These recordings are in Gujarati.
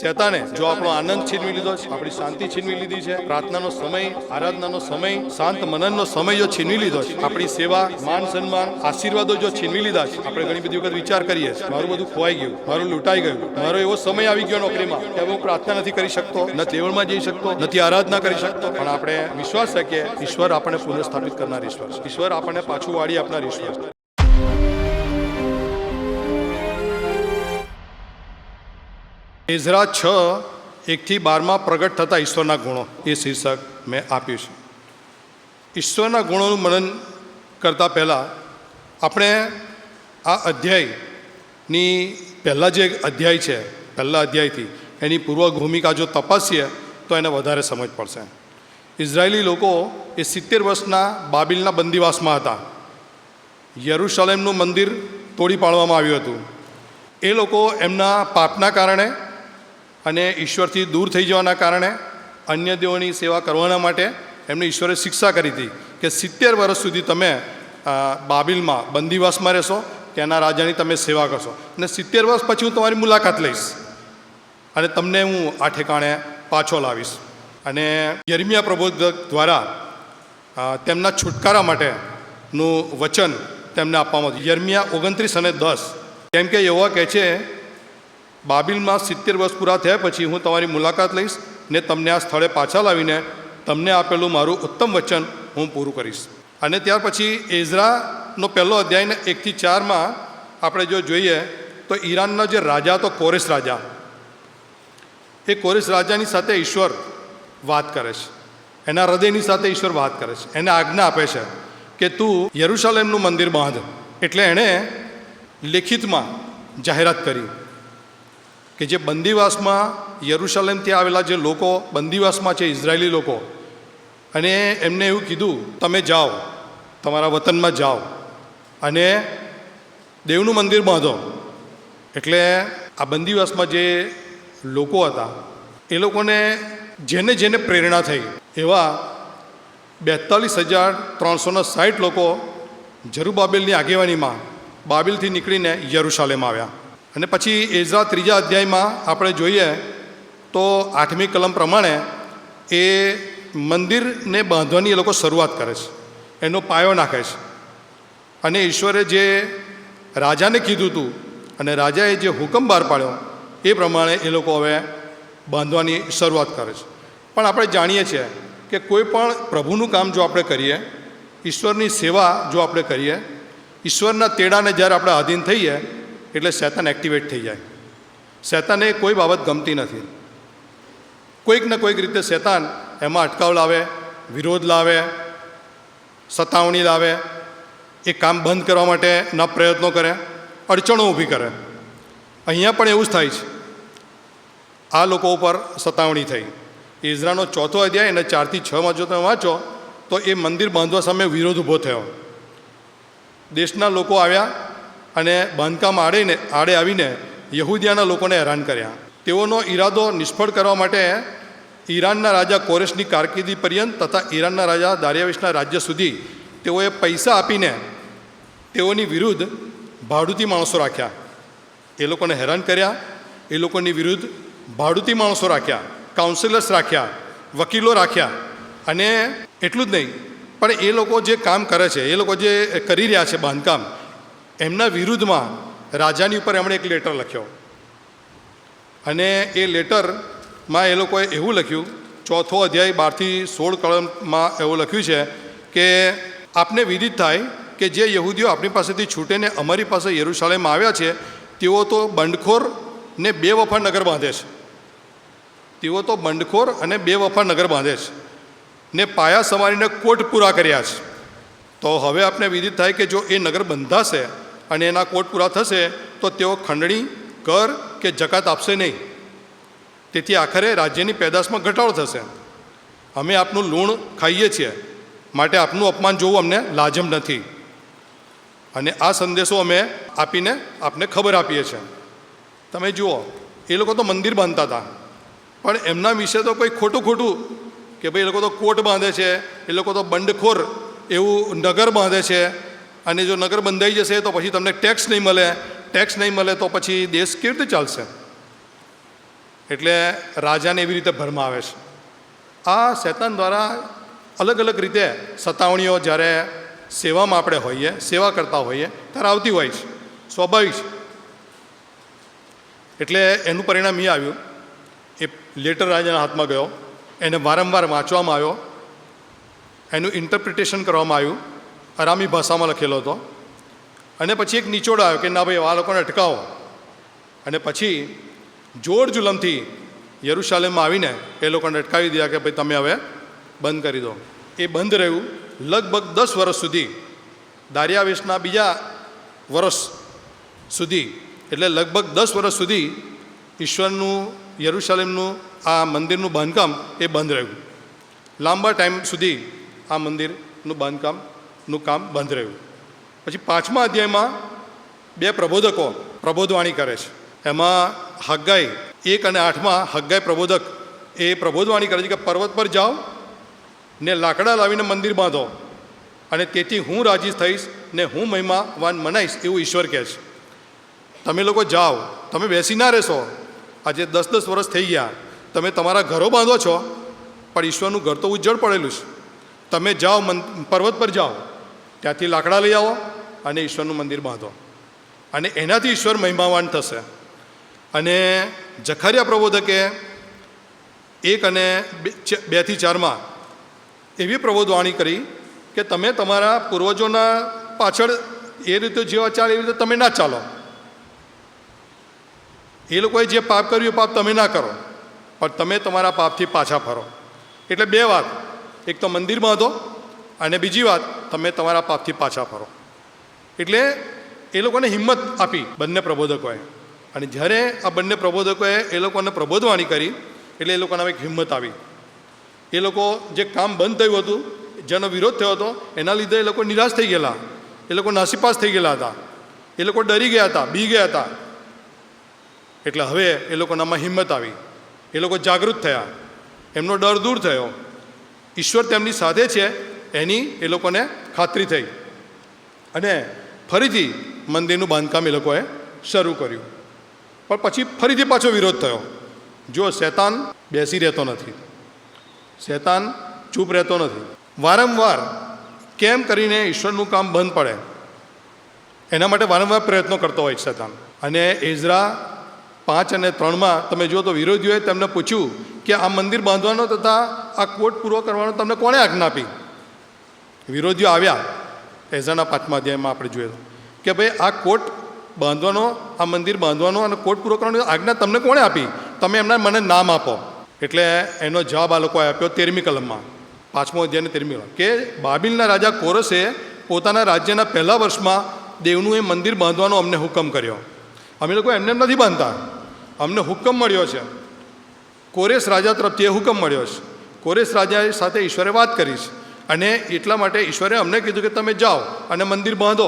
શેતાને જો આપણો આનંદ છીનવી લીધો છે, આપણી શાંતિ છીનવી લીધી છે, પ્રાર્થનાનો સમય, આરાધનાનો સમય, શાંત મનનનો સમય જો છીનવી લીધો છે, આપણી સેવા, માન સન્માન, આશીર્વાદો જો છીનવી લીધા છે, આપણે ઘણી બધી વખત વિચાર કરીએ છીએ મારું બધું ખોવાઈ ગયું, મારું લૂંટાઈ ગયું, મારો એવો સમય આવી ગયો નોકરીમાં કે હવે હું પ્રાર્થના નથી કરી શકતો, ન દેવળમાં જઈ શકતો, નથી આરાધના કરી શકતો. પણ આપણે વિશ્વાસ છે કે ઈશ્વર આપણને પુનઃસ્થાપિત કરનાર ઈશ્વર છે. ઈશ્વર આપણને પાછું વાળી આપનાર ઈશ્વર છે. એઝરા 6:1-12 પ્રગટ થતા ઈશ્વરના ગુણો એ શીર્ષક મેં આપ્યું છે. ઈશ્વરના ગુણોનું મનન કરતાં પહેલાં આપણે આ અધ્યાયની પહેલાં જે અધ્યાય છે, પહેલા અધ્યાયથી એની પૂર્વ ભૂમિકા જો તપાસીએ તો એને વધારે સમજ પડશે. ઇઝરાયેલી લોકો એ 70 વર્ષના બાબિલના બંદીવાસમાં હતા. યરૂશલેમનું મંદિર તોડી પાડવામાં આવ્યું હતું. એ લોકો એમના પાપના કારણે અને ઈશ્વરથી દૂર થઈ જવાના કારણે અન્ય દેવોની સેવા કરવાના માટે એમને ઈશ્વરે શિક્ષા કરી હતી કે 70 વર્ષ સુધી તમે બાબિલમાં બંદીવાસમાં રહેશો, ત્યાંના રાજાની તમે સેવા કરશો અને 70 વર્ષ પછી હું તમારી મુલાકાત લઈશ અને તમને હું આ ઠેકાણે પાછો લાવીશ. અને યર્મિયા પ્રબોધક દ્વારા તેમના છુટકારા માટેનું વચન તેમને આપવામાં આવ્યું. યર્મિયા 29:10 કેમ કે યહોવા કહે છે, બાબિલમાં 70 વર્ષ પૂરા થયા પછી હું તમારી મુલાકાત લઈશ ને તમને આ સ્થળે પાછા લાવીને તમને આપેલું મારું ઉત્તમ વચન હું પૂરું કરીશ. અને ત્યાર પછી એઝરાનો પહેલો અધ્યાયને 1-4 આપણે જો જોઈએ તો ઈરાનનો જે રાજા હતો કોરેશ રાજા, એ કોરેશ રાજાની સાથે ઈશ્વર વાત કરે છે, એના હૃદયની સાથે ઈશ્વર વાત કરે છે, એને આજ્ઞા આપે છે કે તું યરૂશલેમનું મંદિર બાંધ. એટલે એણે લેખિતમાં જાહેરાત કરી કે જે બંદીવાસમાં યરૂશલેમથી આવેલા જે લોકો બંદીવાસમાં છે, ઇઝરાયેલી લોકો, અને એમને એવું કીધું તમે જાઓ, તમારા વતનમાં જાઓ અને દેવનું મંદિર બાંધો. એટલે આ બંદીવાસમાં જે લોકો હતા એ લોકોને જેને જેને પ્રેરણા થઈ એવા 42,360 લોકો જરુબાબેલની આગેવાનીમાં બાબિલથી નીકળીને યરૂશલેમ આવ્યા. અને પછી એઝરા 3 અધ્યાયમાં આપણે જોઈએ તો 8મી કલમ પ્રમાણે એ મંદિરને બાંધવાની એ લોકો શરૂઆત કરે છે, એનો પાયો નાખે છે. અને ઈશ્વરે જે રાજાને કીધું હતું અને રાજાએ જે હુકમ બહાર પાડ્યો એ પ્રમાણે એ લોકો હવે બાંધવાની શરૂઆત કરે છે. પણ આપણે જાણીએ છીએ કે કોઈ પણ પ્રભુનું કામ જો આપણે કરીએ, ઈશ્વરની સેવા જો આપણે કરીએ, ઈશ્વરના તેડાને જ્યારે આપણે આધીન થઈએ એટલે શૈતાન એક્ટિવેટ થઈ જાય. શૈતાને કોઈ બાબત ગમતી નથી. કોઈક ને કોઈક રીતે શૈતાન એમાં અટકાવ લાવે, વિરોધ લાવે, સતાવણી લાવે, એ કામ બંધ કરવા માટેના પ્રયત્નો કરે, અડચણો ઊભી કરે. અહીંયા પણ એવું જ થાય છે. આ લોકો ઉપર સતાવણી થઈ. ઇઝરાનો 4થો અધ્યાય અને 4-6 જો તમે વાંચો તો એ મંદિર બાંધવા સામે વિરોધ ઊભો થયો. દેશના લોકો આવ્યા અને બાંધકામ આડે આવીને યહૂદિયાના લોકોને હેરાન કર્યા. તેઓનો ઈરાદો નિષ્ફળ કરવા માટે ઈરાનના રાજા કોરેશની કારકિર્દી પર્યંત તથા ઈરાનના રાજા દારિયાવેશના રાજ્ય સુધી તેઓએ પૈસા આપીને તેઓની વિરુદ્ધ ભાડૂતી માણસો રાખ્યા. એ લોકોને હેરાન કર્યા, એ લોકોની વિરુદ્ધ ભાડૂતી માણસો રાખ્યા, કાઉન્સિલર્સ રાખ્યા, વકીલો રાખ્યા. અને એટલું જ નહીં, પણ એ લોકો જે કામ કરે છે, એ લોકો જે કરી રહ્યા છે બાંધકામ, એમના વિરુદ્ધમાં રાજાની ઉપર એમણે એક લેટર લખ્યો. અને એ લેટરમાં એ લોકોએ એવું લખ્યું, 4થો અધ્યાય 12-16 કલમમાં એવું લખ્યું છે કે આપને વિદિત થાય કે જે યહૂદીઓ આપણી પાસેથી છૂટીને અમારી પાસે યરૂશલેમ આવ્યા છે તેઓ તો બંડખોર ને બેવફા નગર બાંધે છે. તેઓ તો બંડખોર અને બેવફા નગર બાંધે છે ને પાયા સમારીને કોટ પૂરા કર્યા છે. તો હવે આપને વિદિત થાય કે જો એ નગર બંધાશે અને એના કોટ પૂરા થશે તો તેઓ ખંડણી, કર કે જકાત આપશે નહીં. તેથી આખરે રાજ્યની પેદાશમાં ઘટાડો થશે. અમે આપનું લૂણ ખાઈએ છીએ, માટે આપનું અપમાન જોવું અમને લાજમ નથી. અને આ સંદેશો અમે આપીને આપને ખબર આપીએ છીએ. તમે જુઓ, એ લોકો તો મંદિર બાંધતા હતા, પણ એમના વિશે તો કોઈ ખોટું કે ભાઈ એ લોકો તો કોટ બાંધે છે, એ લોકો તો બંડખોર એવું નગર બાંધે છે, અને જો નગર બંધાઈ જશે તો પછી તમને ટેક્સ નહીં મળે, ટેક્સ નહીં મળે તો પછી દેશ કેવી રીતે ચાલશે? એટલે રાજાને એવી રીતે ભરમાવે છે. આ શૈતાન દ્વારા અલગ અલગ રીતે સતાવણીઓ જ્યારે સેવામાં આપણે હોઈએ, સેવા કરતા હોઈએ ત્યારે આવતી હોય છે, સ્વાભાવિક છે. એટલે એનું પરિણામ એ આવ્યું, એ લેટર રાજાના હાથમાં ગયો, એને વારંવાર વાંચવામાં આવ્યો, એનું ઇન્ટરપ્રિટેશન કરવામાં આવ્યું, અરામી ભાષામાં લખેલો હતો. અને પછી એક નિચોડ આવ્યો કે ના ભાઈ આ લોકોને અટકાવો. અને પછી જોર જુલમથી યરુશાલેમમાં આવીને એ લોકોને અટકાવી દીધા કે ભાઈ તમે હવે બંધ કરી દો. એ બંધ રહ્યું લગભગ 10 વર્ષ સુધી, દારિયાવેશના બીજા વર્ષ સુધી, એટલે લગભગ 10 વર્ષ સુધી ઈશ્વરનું યરુશાલેમનું આ મંદિરનું બાંધકામ એ બંધ રહ્યું. લાંબા ટાઈમ સુધી આ મંદિરનું બાંધકામનું કામ બંધ રહ્યું. પછી 5મા અધ્યાયમાં 2 પ્રબોધકો પ્રબોધવાણી કરે છે. એમાં હગ્ગાઈ 1 અને 8માં હગ્ગાઈ પ્રબોધક એ પ્રબોધવાણી કરે છે કે પર્વત પર જાઓ ને લાકડા લાવીને મંદિર બાંધો અને તેથી હું રાજી થઈશ ને હું મહિમાવાન મનાઈશ, એવું ઈશ્વર કહે છે. તમે લોકો જાઓ, તમે બેસી ના રહેશો. આજે 10-10 વર્ષ થઈ ગયા, તમે તમારા ઘરો બાંધો છો, પણ ઈશ્વરનું ઘર તો ઉજ્જડ પડેલું છે. તમે જાઓ, પર્વત પર જાઓ, ત્યાંથી લાકડા લઈ આવો અને ઈશ્વરનું મંદિર બાંધો અને એનાથી ઈશ્વર મહિમાવાન થશે. અને જખારિયા પ્રબોધકે 1 અને 2 થી 4માં એવી પ્રબોધવાણી કરી કે તમે તમારા પૂર્વજોના પાછળ એ રીતે જેવા ચાલે એવી રીતે તમે ના ચાલો. એ લોકોએ જે પાપ કર્યું એ પાપ તમે ના કરો, પણ તમે તમારા પાપથી પાછા ફરો. એટલે 2 વાત, એક તો મંદિર બાંધો અને બીજી વાત તમે તમારા પાપથી પાછા ફરો. એટલે એ લોકોને હિંમત આપી બંને પ્રબોધકોએ. અને જ્યારે આ બંને પ્રબોધકોએ એ લોકોને પ્રબોધવાણી કરી એટલે એ લોકોને એક હિંમત આવી. એ લોકો જે કામ બંધ થયું હતું, જેનો વિરોધ થયો હતો, એના લીધે એ લોકો નિરાશ થઈ ગયેલા, એ લોકો નાસીપાસ થઈ ગયેલા હતા, એ લોકો ડરી ગયા હતા, બી ગયા હતા. એટલે હવે એ લોકોનામાં હિંમત આવી, એ લોકો જાગૃત થયા, એમનો ડર દૂર થયો, ઈશ્વર તેમની સાથે છે એની એ લોકોને ખાતરી થઈ અને ફરીથી મંદિરનું બાંધકામ એ લોકોએ શરૂ કર્યું. પણ પછી ફરીથી પાછો વિરોધ થયો. જો શૈતાન બેસી રહેતો નથી, શૈતાન ચૂપ રહેતો નથી. વારંવાર કેમ કરીને ઈશ્વરનું કામ બંધ પડે એના માટે વારંવાર પ્રયત્નો કરતો હોય શૈતાન. અને એઝરા 5 અને 3માં તમે જુઓ તો વિરોધીઓએ તેમને પૂછ્યું કે આ મંદિર બાંધવાનો તથા આ કોટ પૂરો કરવાનો તમને કોણે આજ્ઞા આપી? વિરોધીઓ આવ્યા એઝરાના 5મા અધ્યાયમાં આપણે જોઈએ કે ભાઈ આ કોટ બાંધવાનો, આ મંદિર બાંધવાનો અને કોટ પૂરો કરવાનો આજ્ઞા તમને કોણે આપી? તમે એમના મને નામ આપો. એટલે એનો જવાબ આ લોકોએ આપ્યો 13મી કલમમાં, 5મો અધ્યાયની 13મી કલમ, કે બાબિલના રાજા કોરસે પોતાના રાજ્યના 1લા વર્ષમાં દેવનું એ મંદિર બાંધવાનો અમને હુકમ કર્યો. અમે લોકો એમને નથી બાંધતા, અમને હુકમ મળ્યો છે. કોરેશ રાજા તરફથી એ હુકમ મળ્યો છે. કોરેશ રાજા સાથે ઈશ્વરે વાત કરી છે અને એટલા માટે ઈશ્વરે અમને કીધું કે તમે જાઓ અને મંદિર બાંધો.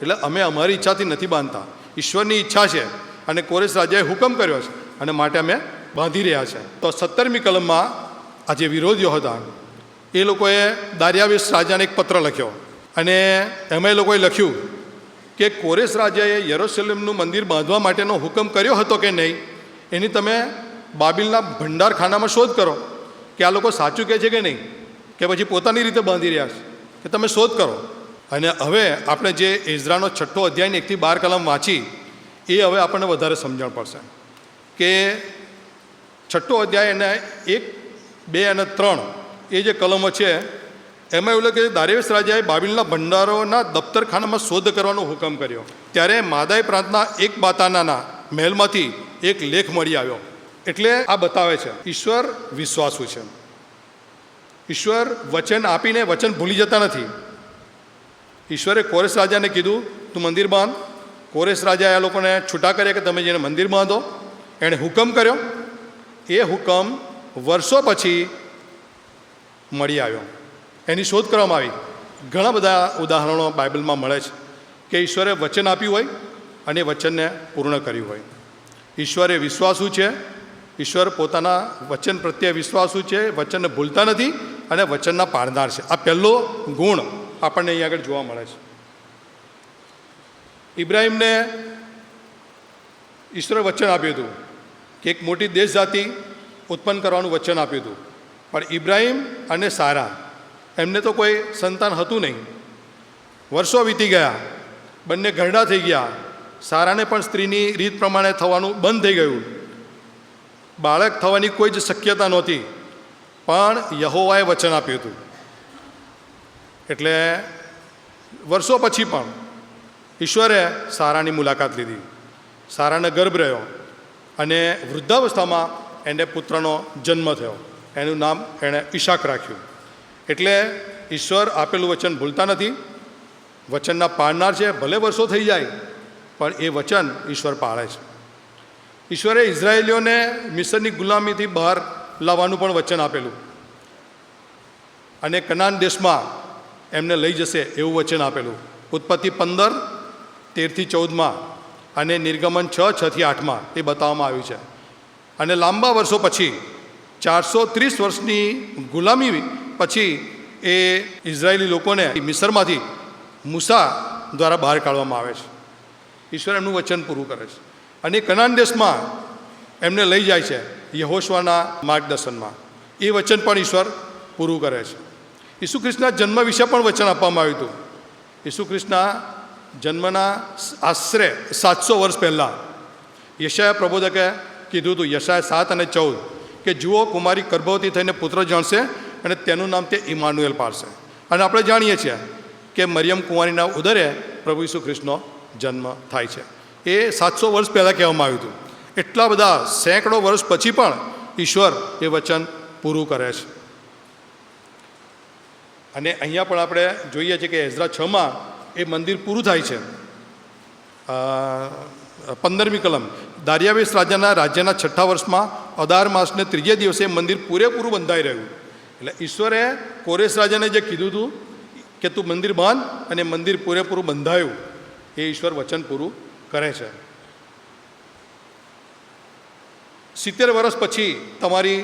એટલે અમે અમારી ઈચ્છાથી નથી બાંધતા, ઈશ્વરની ઈચ્છા છે અને કોરેશ રાજાએ હુકમ કર્યો છે અને માટે અમે બાંધી રહ્યા છે. તો 17મી કલમમાં આ જે વિરોધીઓ હતા એ લોકોએ દારિયાવેશ રાજાને એક પત્ર લખ્યો અને એમાં એ લોકોએ લખ્યું કે કોરેશ રાજાએ યરુશલેમનું મંદિર બાંધવા માટેનો હુકમ કર્યો હતો કે નહીં એની તમે બાબિલના ભંડારખાનામાં શોધ કરો કે આ લોકો સાચું કહે છે કે નહીં, કે પછી પોતાની રીતે બાંધી રહ્યા છે, કે તમે શોધ કરો. અને હવે આપણે જે એઝરાનો 6ઠ્ઠો અધ્યાયની 1 થી 12 કલમ વાંચી એ હવે આપણને વધારે સમજણ પડશે કે 6ઠ્ઠો અધ્યાય અને 1, 2 અને 3 એ જે કલમો છે એમાં એવું કે દારિયાવેશ રાજાએ બાબિલના ભંડારોના દફતરખાનામાં શોધ કરવાનો હુકમ કર્યો. ત્યારે માદાઈ પ્રાંતના એક બાતાનાના મહેલમાંથી એક લેખ મળી આવ્યો. એટલે આ બતાવે છે ઈશ્વર વિશ્વાસુ છે. ઈશ્વર વચન આપીને વચન ભૂલી જતા નથી. ઈશ્વરે કોરેશ રાજાને કીધું તું મંદિર બાંધ. કોરેશ રાજાએ આ લોકોને છૂટા કર્યા કે તમે જેને મંદિર બાંધો. એણે હુકમ કર્યો. એ હુકમ વર્ષો પછી મળી આવ્યો, એની શોધ કરવામાં આવી. ઘણા બધા ઉદાહરણો બાઇબલમાં મળે છે કે ઈશ્વરે વચન આપ્યું હોય અને વચનને પૂર્ણ કર્યું હોય. ઈશ્વરે વિશ્વાસુ છે, ઈશ્વર પોતાના વચન પ્રત્યે વિશ્વાસુ છે, વચનને ભૂલતા નથી અને વચનના પાળનાર છે. આ પહેલો ગુણ આપણને અહીં આગળ જોવા મળે છે. ઇબ્રાહીમને ઈશ્વરે વચન આપ્યું હતું કે એક મોટી દેશ જાતિ ઉત્પન્ન કરવાનું વચન આપ્યું હતું, પણ ઇબ્રાહિમ અને સારા એમને તો કોઈ સંતાન હતું નહીં. વર્ષો વીતી ગયા, બંને ઘરડા થઈ ગયા. સારાને પણ સ્ત્રીની રીત પ્રમાણે થવાનું બંધ થઈ ગયું. બાળક થવાની કોઈ જ શક્યતા નહોતી, પણ યહોવાએ વચન આપ્યું હતું. એટલે વર્ષો પછી પણ ઈશ્વરે સારાની મુલાકાત લીધી. સારાને ગર્ભ રહ્યો અને વૃદ્ધાવસ્થામાં એને પુત્રનો જન્મ થયો. એનું નામ એણે ઈશાક રાખ્યું. એટલે ઈશ્વર આપેલું વચન ભૂલતા નથી, વચનના પાળનાર છે. ભલે વર્ષો થઈ જાય પણ એ વચન ઈશ્વર પાળે છે. ઈશ્વરે ઇઝરાયેલીઓને મિસરની ગુલામીથી બહાર લાવવાનું પણ વચન આપેલું અને કનાન દેશમાં એમને લઈ જશે એવું વચન આપેલું. ઉત્પત્તિ 15:13-14 અને નિર્ગમન 6:6-8 એ બતાવવામાં આવ્યું છે. અને લાંબા વર્ષો પછી 430 વર્ષની ગુલામી પછી એ ઇઝરાયેલી લોકોને મિસરમાંથી મૂસા દ્વારા બહાર કાઢવામાં આવે છે. ઈશ્વર એમનું વચન પૂરું કરે છે અને કનાન દેશમાં એમને લઈ જાય છે યહોશુઆના માર્ગદર્શનમાં. એ વચન પણ ઈશ્વર પૂરું કરે છે. ઈસુ ખ્રિસ્તના જન્મ વિશે પણ વચન આપવામાં આવ્યું હતું. ઈસુ ખ્રિસ્તના જન્મના આશરે 700 વર્ષ પહેલાં યશાયા પ્રબોધકે કીધું હતું, યશાયા 7 અને 14, કે જુઓ કુમારી ગર્ભવતી થઈને પુત્ર જણશે અને તેનું નામ તે ઇમાનુએલ પાડશે. અને આપણે જાણીએ છીએ કે મરિયમ કુંવારીના ઉદરે પ્રભુ ઈસુ ખ્રિસ્તનો જન્મ થાય છે. એ 700 વર્ષ પહેલાં કહેવામાં આવ્યું હતું. એટલા બધા સેંકડો વર્ષ પછી પણ ઈશ્વર એ વચન પૂરું કરે છે. અને અહીંયા પણ આપણે જોઈએ છીએ કે એઝરા 6 એ મંદિર પૂરું થાય છે. 15મી કલમ, દારિયાવેશ રાજાના રાજ્યના 6થા વર્ષમાં અદાર માસને 3જે દિવસે મંદિર પૂરેપૂરું બંધાઈ રહ્યું. એટલે ઈશ્વરે કોરેશ રાજાને જે કીધું હતું કે તું મંદિર બાંધ, અને મંદિર પૂરેપૂરું બંધાયું, એ ઈશ્વર વચન પૂરું કરે છે. 70 વર્ષ પછી તમારી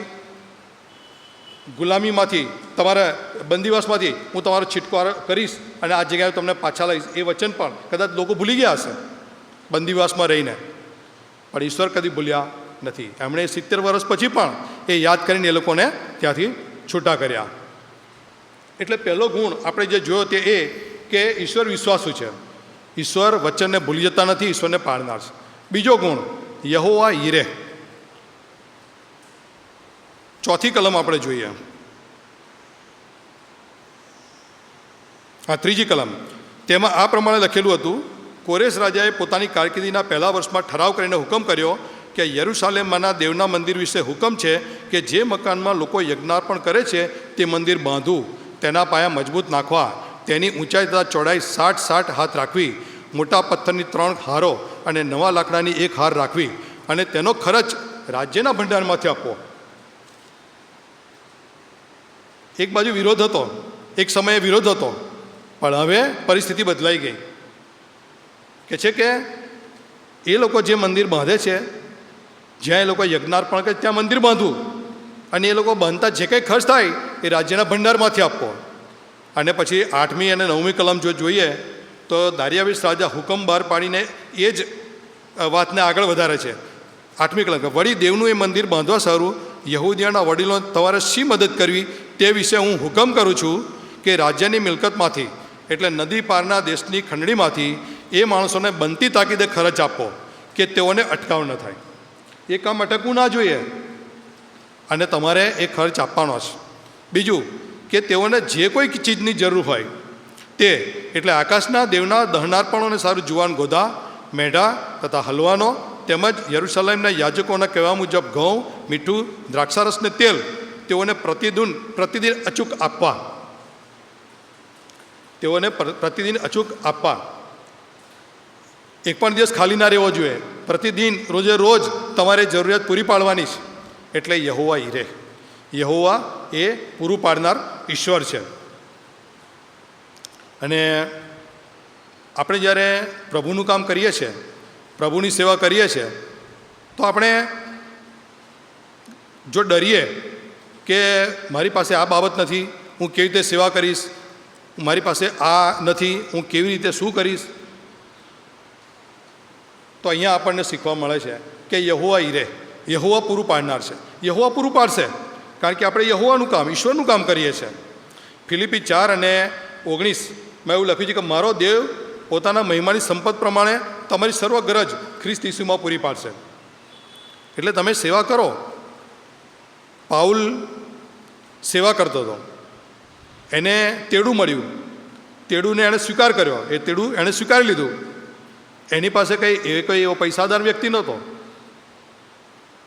ગુલામીમાંથી, તમારા બંદીવાસમાંથી હું તમારો છિટકારો કરીશ અને આ જગ્યાએ તમને પાછા લઈશ. એ વચન પણ કદાચ લોકો ભૂલી ગયા હશે બંદીવાસમાં રહીને, પણ ઈશ્વર કદી ભૂલ્યા નથી. એમણે 70 વર્ષ પછી પણ એ યાદ કરીને એ લોકોને ત્યાંથી છૂટા કર્યા. એટલે પહેલો ગુણ આપણે જે જોયો તે એ કે ઈશ્વર વિશ્વાસુ છે. ઈશ્વર વચનને ભૂલી જતા નથી, ઈશ્વરને પાળનાર છે. બીજો ગુણ, યહોવા યીરે. 4થી કલમ આપણે જોઈએ. 3જી કલમ, તેમાં આ પ્રમાણે લખેલું હતું, કોરેશ રાજાએ પોતાની કારકિર્દીના પહેલા વર્ષમાં ઠરાવ કરીને હુકમ કર્યો કે યરૂશાલેમમાંના દેવના મંદિર વિશે હુકમ છે કે જે મકાનમાં લોકો યજ્ઞાર્પણ કરે છે તે મંદિર બાંધવું, તેના પાયા મજબૂત નાખવા, તેની ઊંચાઈ તથા ચોડાઈ 60 હાથ રાખવી, મોટા પથ્થરની 3 હારો અને નવા લાકડાની 1 હાર રાખવી, અને તેનો ખર્ચ રાજ્યના ભંડારમાંથી આપવો. એક બાજુ વિરોધ હતો, એક સમયે વિરોધ હતો, પણ હવે પરિસ્થિતિ બદલાઈ ગઈ. કે છે કે એ લોકો જે મંદિર બાંધે છે, જ્યાં એ લોકો યજ્ઞાર્પણ કરે ત્યાં મંદિર બાંધવું, અને એ લોકો બાંધતા જે કંઈ ખર્ચ થાય એ રાજ્યના ભંડારમાંથી આપવો. અને પછી 8મી અને 9મી કલમ જો જોઈએ તો દારિયાવેશ રાજા હુકમ બહાર પાડીને એ જ વાતને આગળ વધારે છે. 8મી કલમ, વળી દેવનું એ મંદિર બાંધવા સારું યહૂદીઓના વડીલો તમારે શી મદદ કરવી તે વિશે હું હુકમ કરું છું કે રાજ્યની મિલકતમાંથી, એટલે નદી પારના દેશની ખંડણીમાંથી એ માણસોને બનતી તાકીદે ખર્ચ આપવો કે તેઓને અટકાવ ન થાય. એ કામ અટકવું ના જોઈએ અને તમારે એ ખર્ચ આપવાનો છે. બીજું કે તેઓને જે કોઈ ચીજની જરૂર હોય તે, એટલે આકાશના દેવના દહનાર્પણોને સારું જુવાન ગોધા, મેઢા તથા હલવાનો, તેમજ યરૂશાલેમના યાજકોના કહેવા મુજબ ઘઉં, મીઠું, દ્રાક્ષારસ ને તેલ તેઓને પ્રતિદિન અચૂક આપવા. તેઓને પ્રતિદિન અચૂક આપવા. એક પણ દિવસ ખાલી ના રહેવો જોઈએ. પ્રતિદિન રોજે રોજ તમારે જરૂરિયાત પૂરી પાડવાની છે. એટલે યહોવા યીરે, યહોવા એ પૂરું પાડનાર ઈશ્વર છે. અને આપણે જ્યારે પ્રભુનું કામ કરીએ છીએ, પ્રભુની સેવા કરીએ છીએ, તો આપણે જો ડરીએ કે મારી પાસે આ બાબત નથી, હું કેવી રીતે સેવા કરીશ, મારી પાસે આ નથી, હું કેવી રીતે શું કરીશ, તો અહીંયા આપણને શીખવા મળે છે કે યહોવા યીરે, યહોવા પૂરું પાડનાર છે. યહોવા પૂરું પાડશે, કારણ કે આપણે યહોવાનું કામ, ઈશ્વરનું કામ કરીએ છીએ. ફિલિપી 4:19 એવું લખ્યું છે કે મારો દેવ પોતાના મહિમાની સંપત પ્રમાણે તમારી સર્વ ગરજ ખ્રિસ્ત ઈસુમાં પૂરી પાડશે. એટલે તમે સેવા કરો. પાઉલ સેવા કરતો હતો, એને તેડું મળ્યું, તેડુંને એણે સ્વીકાર કર્યો, એ તેડું એણે સ્વીકારી લીધું. એની પાસે કોઈ એવો પૈસાદાર વ્યક્તિ નહોતો,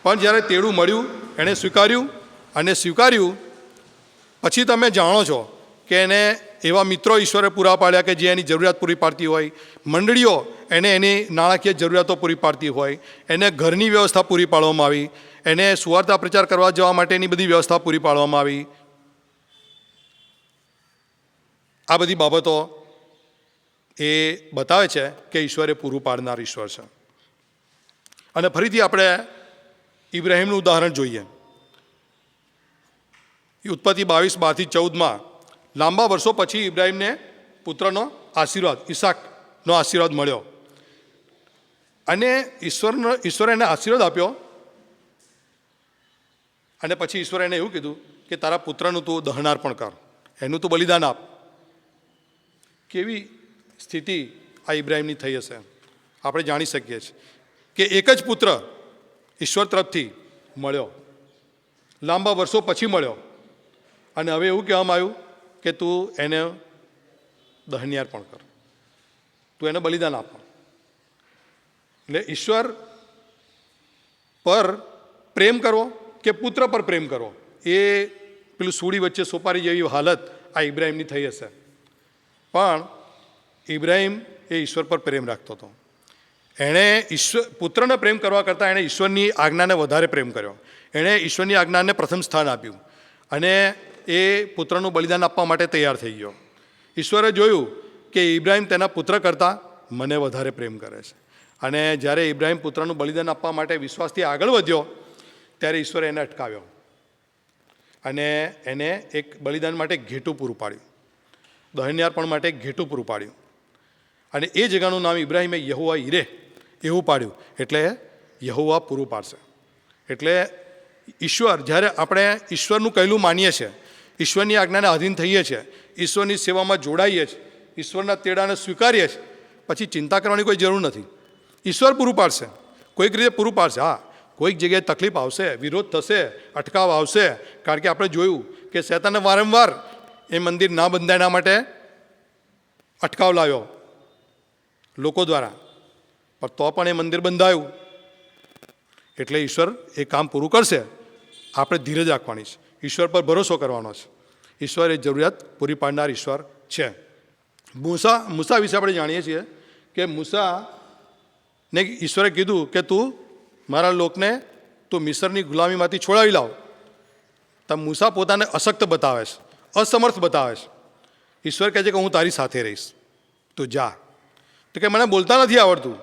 પણ જ્યારે તેડું મળ્યું એણે સ્વીકાર્યું, અને સ્વીકાર્યું પછી તમે જાણો છો કે એને એવા મિત્રો ઈશ્વરે પૂરા પાડ્યા કે જે એની જરૂરિયાત પૂરી પાડતી હોય, મંડળીઓ એને એની નાણાકીય જરૂરિયાતો પૂરી પાડતી હોય, એને ઘરની વ્યવસ્થા પૂરી પાડવામાં આવી, એને સુવાર્તા પ્રચાર કરવા જવા માટેની બધી વ્યવસ્થા પૂરી પાડવામાં આવી. આ બધી બાબતો એ બતાવે છે કે ઈશ્વરે પૂરું પાડનાર ઈશ્વર છે. અને ફરીથી આપણે ઇબ્રાહીમનું ઉદાહરણ જોઈએ. ઉત્પત્તિ 22:12-14 લાંબા વર્ષો પછી ઇબ્રાહીમને પુત્રનો આશીર્વાદ, ઈસાકનો આશીર્વાદ મળ્યો, અને ઈશ્વરે એને આશીર્વાદ આપ્યો. અને પછી ઈશ્વરે એને એવું કીધું કે તારા પુત્રનું તું દહનાર્પણ કર, એનું તું બલિદાન આપ. કેવી સ્થિતિ આ ઇબ્રાહીમની થઈ હશે આપણે જાણી શકીએ છીએ કે એક જ પુત્ર ઈશ્વર તરફથી મળ્યો, લાંબા વર્ષો પછી મળ્યો, અને હવે એવું કહેવામાં આવ્યું કે તું એને દહનીયાર્પણ કર, તું એને બલિદાન આપ. એટલે ઈશ્વર પર પ્રેમ કરવો કે પુત્ર પર પ્રેમ કરવો, એ પેલું સૂડી વચ્ચે સોપારી જેવી હાલત આ ઇબ્રાહીમની થઈ હશે. પણ ઇબ્રાહીમ એ ઈશ્વર પર પ્રેમ રાખતો હતો. એણે પુત્રને પ્રેમ કરવા કરતાં એણે ઈશ્વરની આજ્ઞાને વધારે પ્રેમ કર્યો. એણે ઈશ્વરની આજ્ઞાને પ્રથમ સ્થાન આપ્યું, અને એ પુત્રનું બલિદાન આપવા માટે તૈયાર થઈ ગયો. ઈશ્વરે જોયું કે ઇબ્રાહીમ તેના પુત્ર કરતાં મને વધારે પ્રેમ કરે છે, અને જ્યારે ઇબ્રાહીમ પુત્રનું બલિદાન આપવા માટે વિશ્વાસથી આગળ વધ્યો ત્યારે ઈશ્વરે એને અટકાવ્યો, અને એને એક બલિદાન માટે ઘેટું પૂરું પાડ્યું, દહનીયાર્પણ માટે ઘેટું પૂરું પાડ્યું. અને એ જગ્યાનું નામ ઇબ્રાહીમે યહોવા ઈરે એવું પાડ્યું, એટલે યહોવા પૂરું પાડશે. એટલે ઈશ્વર, જ્યારે આપણે ઈશ્વરનું કહેલું માનીએ છીએ, ઈશ્વરની આજ્ઞાને આધીન થઈએ છીએ, ઈશ્વરની સેવામાં જોડાઈએ છીએ, ઈશ્વરના તેડાને સ્વીકારીએ છીએ, પછી ચિંતા કરવાની કોઈ જરૂર નથી. ઈશ્વર પૂરું પાડશે, કોઈક રીતે પૂરું પાડશે. હા, કોઈક જગ્યાએ તકલીફ આવશે, વિરોધ થશે, અટકાવ આવશે, કારણ કે આપણે જોયું કે શૈતાને વારંવાર એ મંદિર ના બંધાય એના માટે અટકાવ લાવ્યો લોકો દ્વારા, પણ તો પણ એ મંદિર બંધાયું. એટલે ઈશ્વર એ કામ પૂરું કરશે. આપણે ધીરજ રાખવાની છે, ઈશ્વર પર ભરોસો કરવાનો છે. ઈશ્વર એ જરૂરિયાત પૂરી પાડનાર ઈશ્વર છે. મૂસા વિશે આપણે જાણીએ છીએ કે મૂસાને ઈશ્વરે કીધું કે તું મારા લોકને તું મિસરની ગુલામીમાંથી છોડાવી લાવ. તો મૂસા પોતાને અશક્ત બતાવે છે, અસમર્થ બતાવે છે. ઈશ્વર કહે છે કે હું તારી સાથે રહીશ, તું જા. તો કે મને બોલતા નથી આવડતું.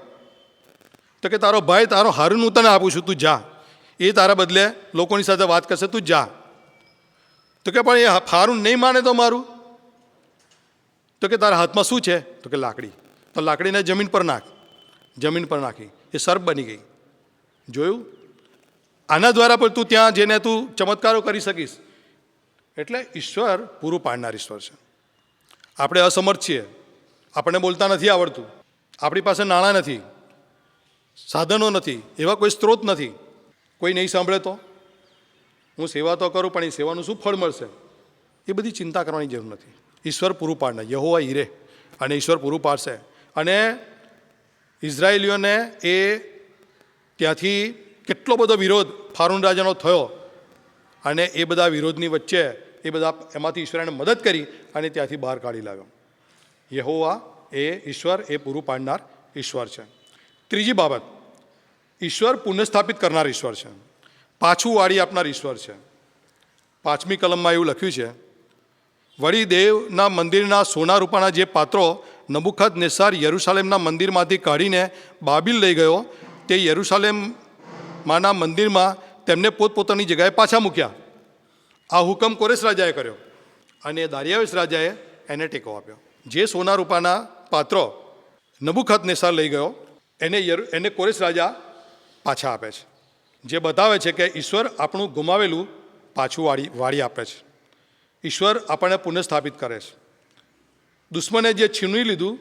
તો કે તારો ભાઈ તારો હારૂન હું તને આપું છું, તું જા, એ તારા બદલે લોકોની સાથે વાત કરશે, તું જા. તો કે પણ એ હારૂન નહીં માને તો મારું. તો કે તારા હાથમાં શું છે? તો કે લાકડી. તો લાકડીને જમીન પર નાખ. જમીન પર નાખી, એ સર્પ બની ગઈ. જોયું? આના દ્વારા પણ તું ત્યાં જઈને તું ચમત્કારો કરી શકીશ. એટલે ઈશ્વર પૂરું પાડનાર ઈશ્વર છે. આપણે અસમર્થ છીએ, આપણને બોલતા નથી આવડતું, આપણી પાસે નાણાં નથી, સાધનો નથી, એવા કોઈ સ્ત્રોત નથી. કોઈ નહીં સાંભળે તો હું સેવા તો કરું, પણ એ સેવાનું શું ફળ મળશે? એ બધી ચિંતા કરવાની જરૂર નથી. ઈશ્વર પૂરું પાડનાર યહોવા ઈરે, અને ઈશ્વર પૂરું પાડશે. અને ઇઝરાયેલીઓને એ ત્યાંથી કેટલો બધો વિરોધ ફારૂન રાજાનો થયો, અને એ બધા વિરોધની વચ્ચે એમાંથી ઈશ્વરે મદદ કરી અને ત્યાંથી બહાર કાઢી લાવ્યો. યહોવા એ ઈશ્વર એ પૂરું પાડનાર ઈશ્વર છે. ત્રીજી બાબત, ઈશ્વર પુનઃસ્થાપિત કરનાર ઈશ્વર છે, પાછું વાળી આપનાર ઈશ્વર છે. 5મી કલમમાં એવું લખ્યું છે, વળી દેવના મંદિરના સોના રૂપાના જે પાત્રો નબુકદનેસ્સાર યરૂશાલેમના મંદિરમાંથી કાઢીને બાબિલ લઈ ગયો, તે યરૂશાલેમમાંના મંદિરમાં તેમને પોતપોતાની જગ્યાએ પાછા મૂક્યા. આ હુકમ કોરેશ રાજાએ કર્યો, અને દારિયાવેશ રાજાએ એને ટેકો આપ્યો. જે સોના રૂપાના પાત્રો નબુકદનેસ્સાર લઈ ગયો, એને કોરેશ રાજા પાછા આપે છે. જે બતાવે છે કે ઈશ્વર આપણું ગુમાવેલું પાછું વાળી આપે છે. ઈશ્વર આપણને પુનઃસ્થાપિત કરે છે. દુશ્મને જે છીનવી લીધું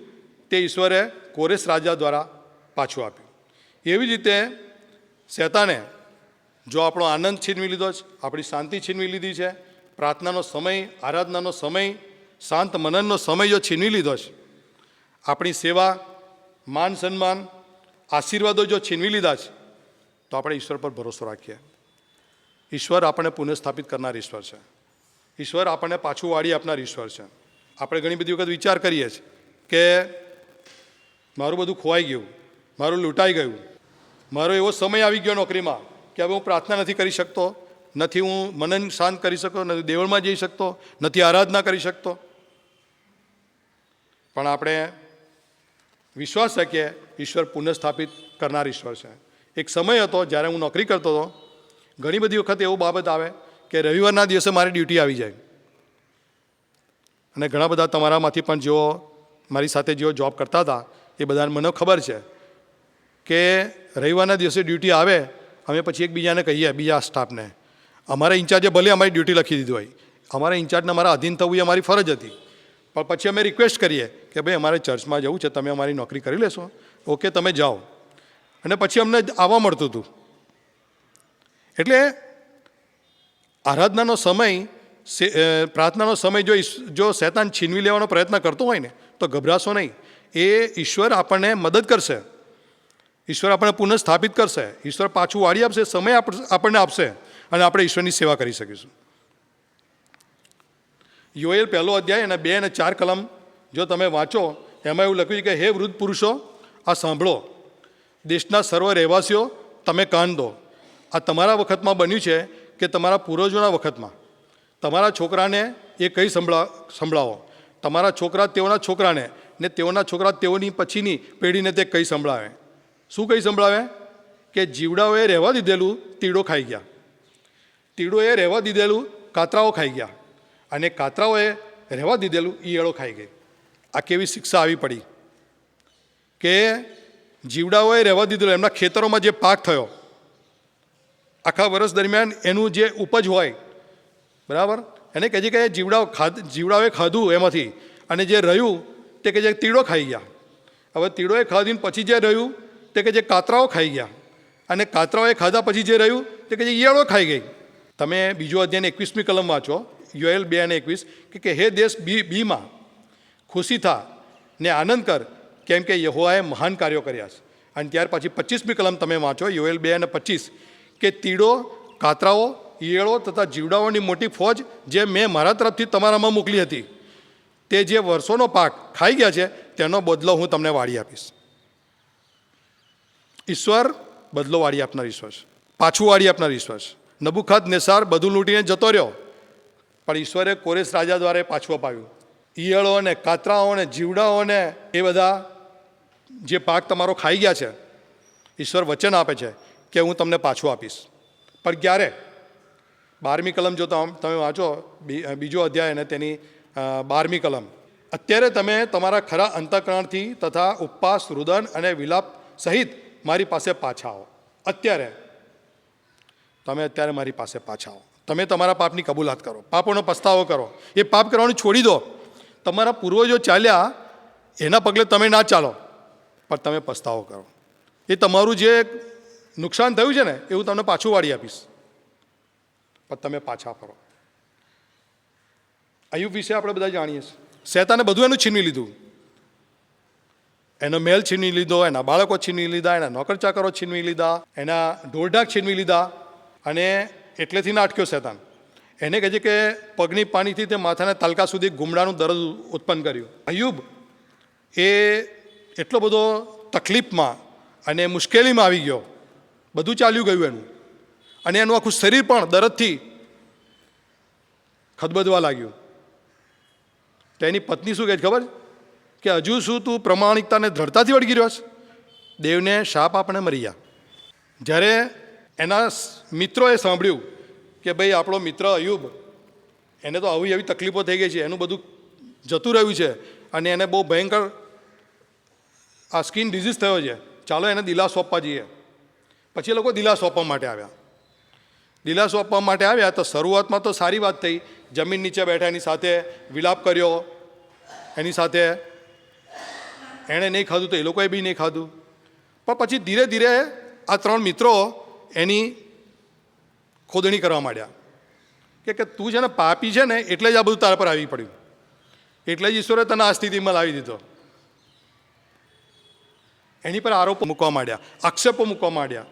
તે ઈશ્વરે કોરેશ રાજા દ્વારા પાછું આપ્યું. એવી જ રીતે શેતાને જો આપણો આનંદ છીનવી લીધો છે, આપણી શાંતિ છીનવી લીધી છે, પ્રાર્થનાનો સમય, આરાધનાનો સમય, શાંત મનનનો સમય જો છીનવી લીધો છે, આપણી સેવા, માન સન્માન, આશીર્વાદો જો છીનવી લીધા છે, તો આપણે ઈશ્વર પર ભરોસો રાખીએ. ઈશ્વર આપણને પુનઃસ્થાપિત કરનાર ઈશ્વર છે. ઈશ્વર આપણને પાછું વાળી આપનાર ઈશ્વર છે. આપણે ઘણી બધી વખત વિચાર કરીએ છીએ કે મારું બધું ખોવાઈ ગયું, મારું લૂંટાઈ ગયું, મારો એવો સમય આવી ગયો નોકરીમાં કે હવે હું પ્રાર્થના નથી કરી શકતો, નથી હું મનન શાંત કરી શકતો, નથી દેવળમાં જઈ શકતો, નથી આરાધના કરી શકતો. પણ આપણે વિશ્વાસ છે કે ઈશ્વર પુનઃસ્થાપિત કરનાર ઈશ્વર છે. એક સમય હતો જ્યારે હું નોકરી કરતો હતો, ઘણી બધી વખત એવું બાબત આવે કે રવિવારના દિવસે મારી ડ્યુટી આવી જાય. અને ઘણા બધા તમારામાંથી પણ જેઓ મારી સાથે જેઓ જોબ કરતા હતા એ બધાને મને ખબર છે કે રવિવારના દિવસે ડ્યુટી આવે, અમે પછી એકબીજાને કહીએ, બીજા સ્ટાફને, અમારા ઇન્ચાર્જે ભલે અમારી ડ્યુટી લખી દીધી હોય, અમારા ઇન્ચાર્જને અમારા અધીન થવું એ અમારી ફરજ હતી, પણ પછી અમે રિક્વેસ્ટ કરીએ કે ભાઈ અમારે ચર્ચમાં જવું છે, તમે અમારી નોકરી કરી લેશો? ઓકે, તમે જાઓ. અને પછી અમને આવવા મળતું હતું. એટલે આરાધનાનો સમય, પ્રાર્થનાનો સમય જો શેતાન છીનવી લેવાનો પ્રયત્ન કરતો હોય ને તો ગભરાશો નહીં. એ ઈશ્વર આપણને મદદ કરશે, ઈશ્વર આપણને પુનઃસ્થાપિત કરશે, ઈશ્વર પાછું વાળી આપશે, સમય આપણને આપશે અને આપણે ઈશ્વરની સેવા કરી શકીશું. યોએલ 1 અધ્યાય અને 2 અને 4 કલમ જો તમે વાંચો, એમાં એવું લખ્યું છે કે હે વૃદ્ધ પુરુષો, આ સાંભળો, દેશના સર્વ રહેવાસીઓ તમે કાન દો. આ તમારા વખતમાં બન્યું છે કે તમારા પૂર્વજોના વખતમાં. તમારા છોકરાને એ કઈ સંભળાવો, તમારા છોકરા તેઓના છોકરાને, ને તેઓના છોકરા તેઓની પછીની પેઢીને તે કઈ સંભળાવે. શું કઈ સંભળાવે? કે જીવડાઓએ રહેવા દીધેલું તીડો ખાઈ ગયા, તીડોએ રહેવા દીધેલું કાતરાઓ ખાઈ ગયા, અને કાતરાઓએ રહેવા દીધેલું ઈયળો ખાઈ ગઈ. આ કેવી શિક્ષા આવી પડી કે જીવડાઓએ રહેવા દીધેલું, એમના ખેતરોમાં જે પાક થયો, આખા વર્ષ દરમિયાન એનું જે ઉપજ હોય, બરાબર, એને કહે છે કે જીવડાઓએ ખાધું એમાંથી, અને જે રહ્યું તે કે જે તીડો ખાઈ ગયા. હવે તીડોએ ખાધીને પછી જે રહ્યું તે કે જે કાતરાઓ ખાઈ ગયા, અને કાતરાઓએ ખાધા પછી જે રહ્યું તે કે જે ઈયળો ખાઈ ગઈ. તમે બીજો અધ્યાયની 21મી કલમ વાંચો, યોએલ 2 અને 21, કે હે દેશ બીમાં ખુશી થા ને આનંદ કર, કેમ કે યહોવાએ મહાન કાર્યો કર્યા છે. અને ત્યાર પછી 25મી કલમ તમે વાંચો, યોએલ 2 અને 25, કે તીડો, કાતરાઓ, ઈયળો તથા જીવડાઓની મોટી ફોજ જે મેં મારા તરફથી તમારામાં મોકલી હતી, તે જે વર્ષોનો પાક ખાઈ ગયા છે તેનો બદલો હું તમને વાળી આપીશ. ઈશ્વર બદલો વાળી આપનાર ઈશ્વર છે, પાછું વાળી આપનાર ઈશ્વર છે. નબુકદનેસ્સાર બધું લૂંટીને જતો રહ્યો, પણ ઈશ્વરે કોરેશ રાજા દ્વારા પાછું અપાવ્યું. ઈયળોને, કાતરાઓને, જીવડાઓને, એ બધા જે પાક તમારો ખાઈ ગયા છે, ઈશ્વર વચન આપે છે કે હું તમને પાછું આપીશ. પણ ક્યારે? 12મી કલમ જો તમે વાંચો, બીજો અધ્યાય અને તેની 12મી કલમ, અત્યારે તમે તમારા ખરા અંતઃકરણથી તથા ઉપવાસ, રુદન અને વિલાપ સહિત મારી પાસે પાછા આવો. અત્યારે મારી પાસે પાછા આવો. તમે તમારા પાપની કબૂલાત કરો, પાપોનો પસ્તાવો કરો. એ પાપ કરવાનું છોડી દો. તમારા પૂર્વજો ચાલ્યા એના પગલે તમે ના ચાલો, પણ તમે પસ્તાવો કરો. એ તમારું જે નુકસાન થયું છે ને એ હું તમને પાછું વાળી આપીશ, પણ તમે પાછા ફરો. અય્યુબ વિશે આપણે બધા જાણીએ છીએ. શેતાને બધું એનું છીનવી લીધું. એનો મહેલ છીનવી લીધો, એના બાળકો છીનવી લીધા, એના નોકર ચાકરો છીનવી લીધા, એના ઢોરઢાક છીનવી લીધા, અને એટલેથી ના અટક્યો શેતાન. એને કહે છે કે પગની પાણીથી તે માથાના તલકા સુધી ગુમડાનું દર્દ ઉત્પન્ન કર્યું. અય્યુબ એ એટલો બધો તકલીફમાં અને મુશ્કેલીમાં આવી ગયો, બધું ચાલ્યું ગયું એનું, અને એનું આખું શરીર પણ દર્દથી ખદબદવા લાગ્યું. તો એની પત્ની શું કહે છે ખબર? કે હજુ શું તું પ્રમાણિકતાને દ્રઢતાથી વળગી રહ્યો છે? દેવને શાપ આપણે મરી ગયા. જ્યારે એના મિત્રોએ સાંભળ્યું કે ભાઈ આપણો મિત્ર અય્યુબ, એને તો આવી એવી તકલીફો થઈ ગઈ છે, એનું બધું જતું રહ્યું છે, અને એને બહુ ભયંકર આ સ્કિન ડિઝીઝ થયો છે, ચાલો એને દિલાસો આપવા જઈએ. પછી એ લોકો દિલાસો આપવા માટે આવ્યા. દિલાસો આપવા માટે આવ્યા તો શરૂઆતમાં તો સારી વાત થઈ, જમીન નીચે બેઠા એની સાથે વિલાપ કર્યો, એની સાથે એણે નહીં ખાધું તો એ લોકોએ બી નહીં ખાધું. પણ પછી ધીરે ધીરે આ ત્રણ મિત્રો એની ખોદણી કરવા માંડ્યા કે તું છે ને પાપી છે ને એટલે જ આ બધું તારા પર આવી પડ્યું, એટલે જ ઈશ્વરે તને આ સ્થિતિમાં લાવી દીધો. એની પર આરોપો મૂકવા માંડ્યા, આક્ષેપો મૂકવા માંડ્યા.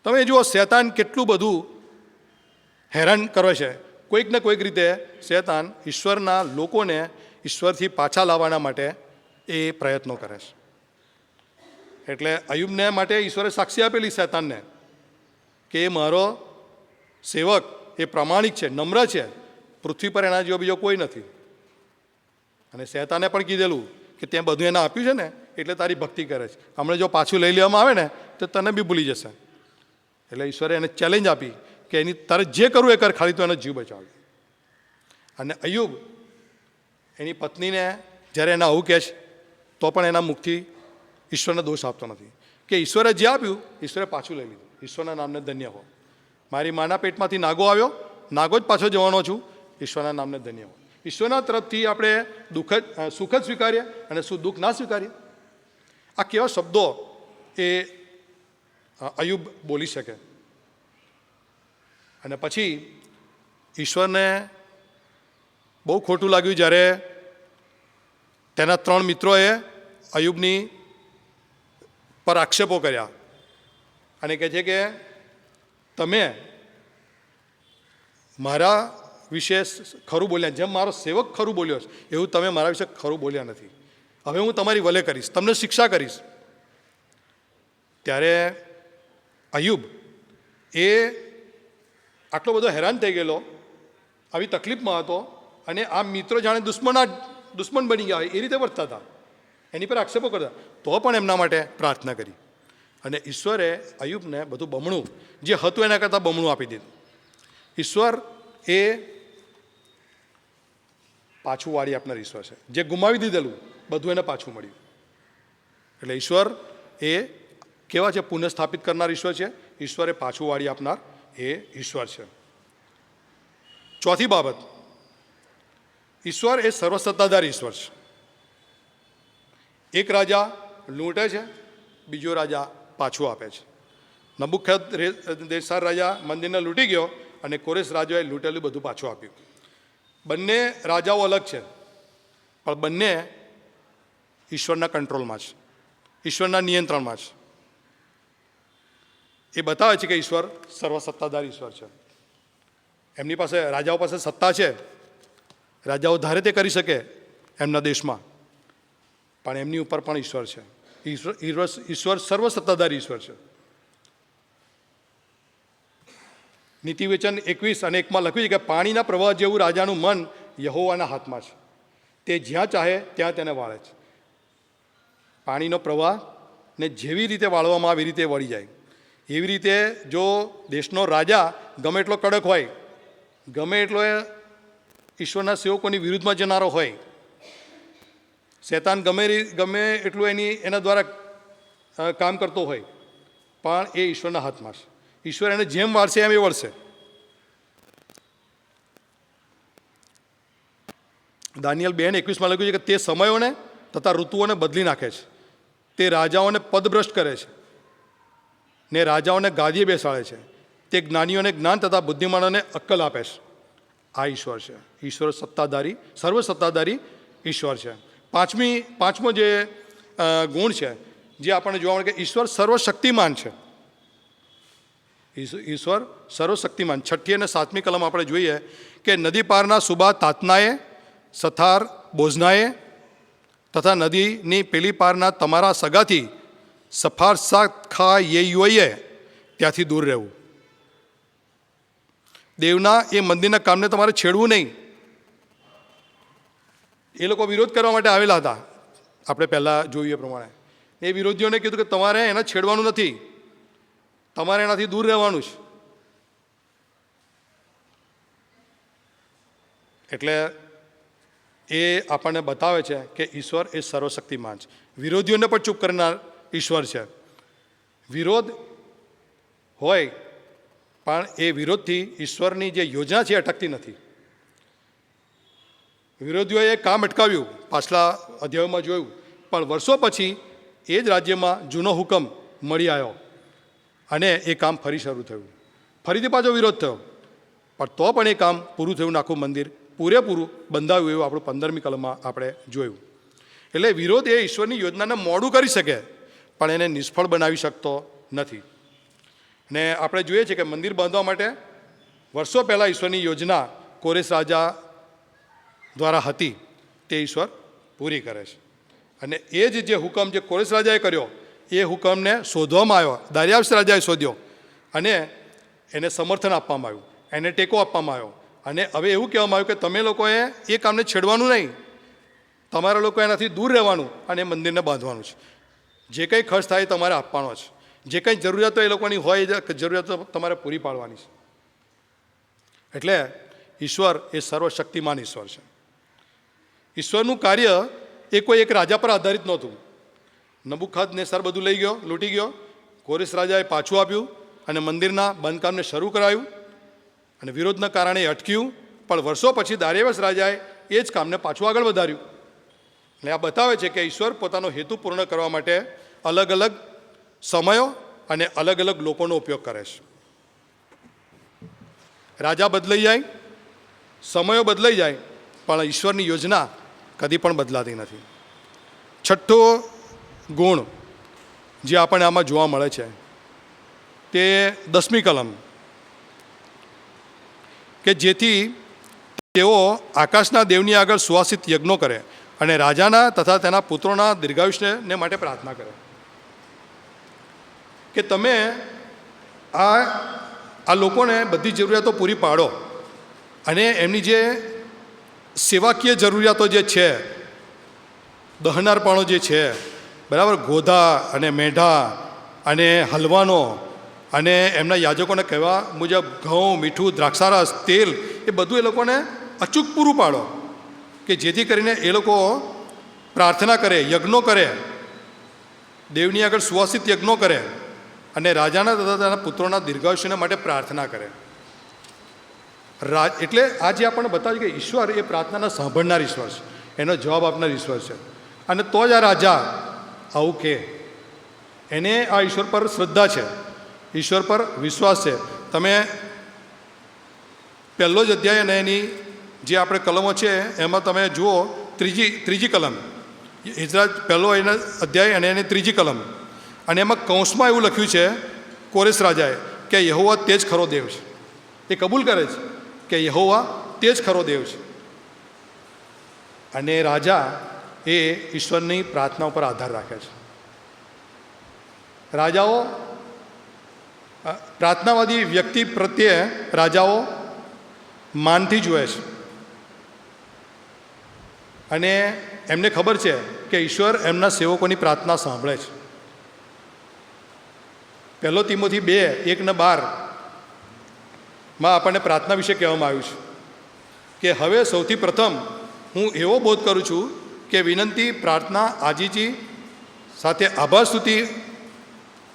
તમે જુઓ શેતાન કેટલું બધું હેરાન કરે છે. કોઈક ને કોઈક રીતે શેતાન ઈશ્વરના લોકોને ઈશ્વરથી પાછા લાવવાના માટે એ પ્રયત્નો કરે છે. એટલે અયુબને માટે ઈશ્વરે સાક્ષી આપેલી શેતાનને કે એ મારો સેવક, એ પ્રામાણિક છે, નમ્ર છે, પૃથ્વી પર એના જેવો બીજો કોઈ નથી. અને શેતાને પણ કીધેલું કે ત્યાં બધું એને આપ્યું છે ને એટલે તારી ભક્તિ કરે છે, હમણાં જો પાછું લઈ લેવામાં આવે ને તો તને બી ભૂલી જશે. એટલે ઈશ્વરે એને ચેલેન્જ આપી કે એની તારે જે કરવું એ કર, ખાલી તો એનો જીવ બચાવે. અને અયુબ એની પત્નીને જ્યારે એને આવું કહે છે તો પણ એના મુખથી ઈશ્વરને દોષ આપતો નથી કે ઈશ્વરે જે આપ્યું ઈશ્વરે પાછું લઈ લીધું. ઈશ્વરના નામને ધન્ય હો. મારી માના પેટમાંથી નાગો આવ્યો, નાગો જ પાછો જવાનો છું, ઈશ્વરના નામને ધન્ય હો. ઈશ્વરના તરફથી આપણે સુખ જ સ્વીકારીએ અને દુઃખ ના સ્વીકારીએ. આ કેવા શબ્દો એ અયુબ બોલી શકે. અને પછી ઈશ્વરને બહુ ખોટું લાગ્યું જ્યારે તેના ત્રણ મિત્રોએ અયુબની પર આક્ષેપો કર્યા અને કહે છે કે તમે મારા વિશે ખરું બોલ્યા, જેમ મારો સેવક ખરું બોલ્યો છે એવું તમે મારા વિશે ખરું બોલ્યા નથી. હવે હું તમારી વલે કરીશ, તમને શિક્ષા કરીશ. ત્યારે અયુબ એ આટલો બધો હેરાન થઈ ગયેલો, આવી તકલીફમાં હતો, અને આ મિત્રો જાણે દુશ્મન બની ગયા હોય એ રીતે વર્તતા હતા, એની પર આક્ષેપો કરતા, તો પણ એમના માટે પ્રાર્થના કરી. અને ઈશ્વરે અયુબને બધું બમણું જે હતું એના કરતાં બમણું આપી દીધું. ઈશ્વર એ પાછું વાળી આપનાર ઈશ્વર છે. જે ગુમાવી દીધેલું બધું એને પાછું મળ્યું. એટલે ઈશ્વર એ કેવા છે? પુનઃસ્થાપિત કરનાર ઈશ્વર છે. ઈશ્વર એ પાછું વાળી આપનાર એ ઈશ્વર છે. ચોથી બાબત, ઈશ્વર એ સર્વસત્તાધાર ઈશ્વર છે. એક રાજા લૂંટે છે, બીજો રાજા પાછું આપે છે. નબુકદનેસ્સાર રાજા મંદિરને લૂંટી ગયો અને કોરેશ રાજાએ લૂંટેલું બધું પાછું આપ્યું. બંને રાજાઓ અલગ છે, પણ બંને ઈશ્વરના કંટ્રોલમાં છે, ઈશ્વરના નિયંત્રણમાં છે. એ બતાવે છે કે ઈશ્વર સર્વસત્તાધાર ઈશ્વર છે. એમની પાસે, રાજાઓ પાસે સત્તા છે, રાજાઓ ધારે તે કરી શકે એમના દેશમાં, પણ એમની ઉપર પણ ઈશ્વર છે. ઈશ્વર સર્વસત્તાધાર ઈશ્વર છે. નીતિવચન 21:1 લખ્યું છે કે પાણીના પ્રવાહ જેવું રાજાનું મન યહોવાના હાથમાં છે, તે જ્યાં ચાહે ત્યાં તેને વાળે છે. પાણીનો પ્રવાહ ને જેવી રીતે વાળવામાં આવે એવી રીતે વળી જાય. એવી રીતે જો દેશનો રાજા ગમે એટલો કડક હોય, ગમે એટલો ઈશ્વરના સેવકોની વિરુદ્ધમાં જનારો હોય, શેતાન ગમે એટલું એના દ્વારા કામ કરતો હોય, પણ એ ઈશ્વરના હાથમાં છે. ઈશ્વર એને જેમ વાળશે એમ એ વળશે. દાનિયેલ 2:21 લખ્યું છે કે તે સમયોને તથા ઋતુઓને બદલી નાખે છે, તે રાજાઓને પદભ્રષ્ટ કરે છે ને રાજાઓને ગાદીએ બેસાડે છે, તે જ્ઞાનીઓને જ્ઞાન તથા બુદ્ધિમાનોને અક્કલ આપે છે. આ ઈશ્વર છે. ઈશ્વર સત્તાધારી, સર્વસત્તાધારી ઈશ્વર છે. પાંચમો જે ગુણ છે જે આપણને જોવા મળે કે ઈશ્વર સર્વશક્તિમાન છે. ઈશ્વર સર્વશક્તિમાન. 6ઠ્ઠી અને 7મી કલમ આપણે જોઈએ કે નદી પારના સુબા તાતનાએ, સથાર બોઝનાએ તથા નદીની પેલી પારના તમારા સગાથી સફારસા ખા યેયોએ ત્યાંથી દૂર રહેવું. દેવના એ મંદિરના કામને તમારે છેડવું નહીં. એ લોકો વિરોધ કરવા માટે આવેલા હતા, આપણે પહેલાં જોયું એ પ્રમાણે. એ વિરોધીઓને કીધું કે તમારે એને છેડવાનું નથી, તમારે એનાથી દૂર રહેવાનું છે. એટલે એ આપણને બતાવે છે કે ઈશ્વર એ સર્વશક્તિમાન છે. વિરોધીઓને પણ ચૂપ કરનાર ઈશ્વર છે. વિરોધ હોય, પણ એ વિરોધથી ઈશ્વરની જે યોજના છે એ અટકતી નથી. વિરોધીઓએ કામ અટકાવ્યું, પાછલા અધ્યાયોમાં જોયું, પણ વર્ષો પછી એ જ રાજ્યમાં જૂનો હુકમ મળી આવ્યો અને એ કામ ફરી શરૂ થયું. ફરીથી પાછો વિરોધ થયો, પણ તો પણ એ કામ પૂરું થયું, આખું મંદિર પૂરેપૂરું બંધાવ્યું. એવું આપણું 15મી કલમમાં આપણે જોયું. એટલે વિરોધ એ ઈશ્વરની યોજનાને મોડું કરી શકે, પણ એને નિષ્ફળ બનાવી શકતો નથી. ને આપણે જોઈએ છીએ કે મંદિર બાંધવા માટે વર્ષો પહેલાં ઈશ્વરની યોજના કોરેશ રાજા દ્વારા હતી, તે ઈશ્વર પૂરી કરે છે. અને એ જ જે હુકમ જે કોરેશ રાજાએ કર્યો, એ હુકમને શોધવામાં આવ્યો, દારિયાશ રાજાએ શોધ્યો અને એને સમર્થન આપવામાં આવ્યું, એને ટેકો આપવામાં આવ્યો. અને હવે એવું કહેવામાં આવ્યું કે તમે લોકોએ એ કામને છેડવાનું નહીં, તમારા લોકો એનાથી દૂર રહેવાનું અને એ મંદિરને બાંધવાનું છે. જે કંઈ ખર્ચ થાય એ તમારે આપવાનો છે, જે કંઈ જરૂરિયાતો એ લોકોની હોય એ જરૂરિયાતો તમારે પૂરી પાડવાની છે. એટલે ઈશ્વર એ સર્વશક્તિમાન ઈશ્વર છે. ઈશ્વરનું કાર્ય એ કોઈ એક રાજા પર આધારિત નહોતું. નબુકદનેસર બધું લઈ ગયો, લૂંટી ગયો. કોરેશ રાજાએ પાછું આપ્યું અને મંદિરના બાંધકામને શરૂ કરાયું અને વિરોધના કારણે એ અટક્યું. પણ વર્ષો પછી દારિયાશ રાજાએ એ જ કામને પાછું આગળ વધાર્યું. એટલે આ બતાવે છે કે ઈશ્વર પોતાનો હેતુ પૂર્ણ કરવા માટે અલગ અલગ સમયો અને અલગ અલગ લોકોનો ઉપયોગ કરે છે. રાજા બદલાઈ જાય, સમયો બદલાઈ જાય, પણ ઈશ્વરની યોજના કદી પણ બદલાતી નથી. છઠ્ઠો ગુણ જે આપણને આમાં જોવા મળે છે તે 10મી કલમ, કે જેથી તેઓ આકાશના દેવની આગળ સુવાસિત યજ્ઞો કરે અને રાજાના તથા તેના પુત્રોના દીર્ઘાયુષ્યને માટે પ્રાર્થના કરે. કે તમે આ લોકોને બધી જરૂરિયાતો પૂરી પાડો અને એમની જે સેવાકીય જરૂરિયાતો જે છે, દહનારપણો જે છે, બરાબર, ગોધા અને મેઢા અને હલવાનો અને એમના યાજકોને કહેવા મુજબ ઘઉં, મીઠું, દ્રાક્ષારસ, તેલ, એ બધું એ લોકોને અચૂક પૂરું પાડો, કે જેથી કરીને એ લોકો પ્રાર્થના કરે, યજ્ઞો કરે, દેવની આગળ સુવાસિત યજ્ઞો કરે અને રાજાના તથા તેના પુત્રોના દીર્ઘાયુષ્યને માટે પ્રાર્થના કરે. એટલે આ જે આપણને બતાવ્યું કે ઈશ્વર એ પ્રાર્થનાને સાંભળનાર ઈશ્વર છે, એનો જવાબ આપનાર ઈશ્વર છે. અને તો જ આ રાજા આવું કે એને આ ઈશ્વર પર શ્રદ્ધા છે, ઈશ્વર પર વિશ્વાસ છે. તમે પહેલો જ અધ્યાય અને એની જે આપણે કલમો છે એમાં તમે જુઓ, ત્રીજી કલમ, એઝરા પહેલો એના અધ્યાય અને એની ત્રીજી કલમ, અને એમાં કૌંસમાં એવું લખ્યું છે કોરેશ રાજાએ કે યહોવા તે જ ખરો દેવ છે. એ કબૂલ કરે છે કે યહોવા તે જ ખરો દેવ છે. અને રાજા એ ઈશ્વરની પ્રાર્થના ઉપર આધાર રાખે છે. રાજાઓ પ્રાર્થનાવાદી વ્યક્તિ પ્રત્યે રાજાઓ માનથી જુએ છે અને એમને ખબર છે કે ઈશ્વર એમના સેવકોની પ્રાર્થના સાંભળે છે. પહેલો તિમોથી 2:1-12 માં આપણને પ્રાર્થના વિશે કહેવામાં આવ્યું છે કે હવે સૌથી પ્રથમ હું એવો બોધ કરું છું કે વિનંતી, પ્રાર્થના, આજીજી સાથે આભાર સ્તુતિ